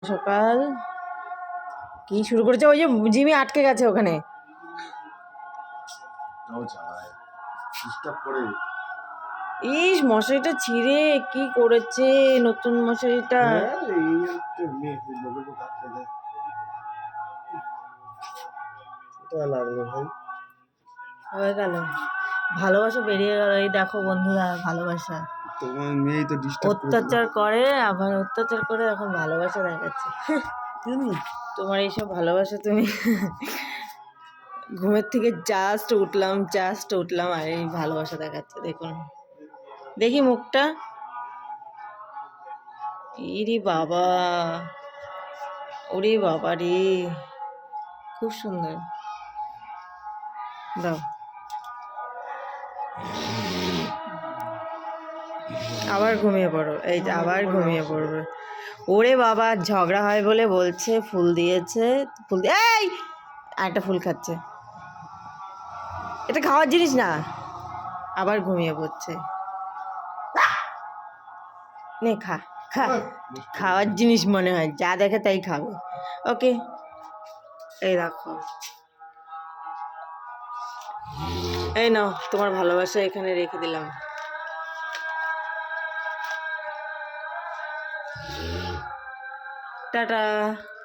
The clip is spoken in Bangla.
সকাল কি শুরু করেছে? ওই যে জিমি আটকে গেছে ওখানে। ইস, মশারিটা ছিঁড়ে কি করেছে নতুন মশারিটা। হয়ে গেল, ভালোবাসা বেরিয়ে গেল। এই দেখো বন্ধুরা, ভালোবাসা তোমার মেয়ে তো অত্যাচার করে, আবার অত্যাচার করে এখন ভালোবাসা দেখাচ্ছে। তোমার এইসব ভালোবাসা তুমি ঘুমের থেকে জাস্ট উঠলাম আর এই ভালোবাসা দেখাচ্ছে। দেখুন, দেখি মুখটা। ইরে বাবা, ওরে বাবা রে, খুব সুন্দর। দাও, আবার ঘুমিয়ে পড়ো। এই যে আবার ঘুমিয়ে পড়বে। ওরে বাবা, ঝগড়া হয় বলে বলছে ফুল দিয়েছে, ফুল এই একটা ফুল খাচ্ছে। এটা খাওয়ার জিনিস না। আবার ঘুমিয়ে পড়ছে। নে খা খা, খাওয়ার জিনিস মনে হয়, যা দেখে তাই খাবে। ওকে, এই রাখো, এই নাও তোমার ভালোবাসা এখানে রেখে দিলাম। টাটা।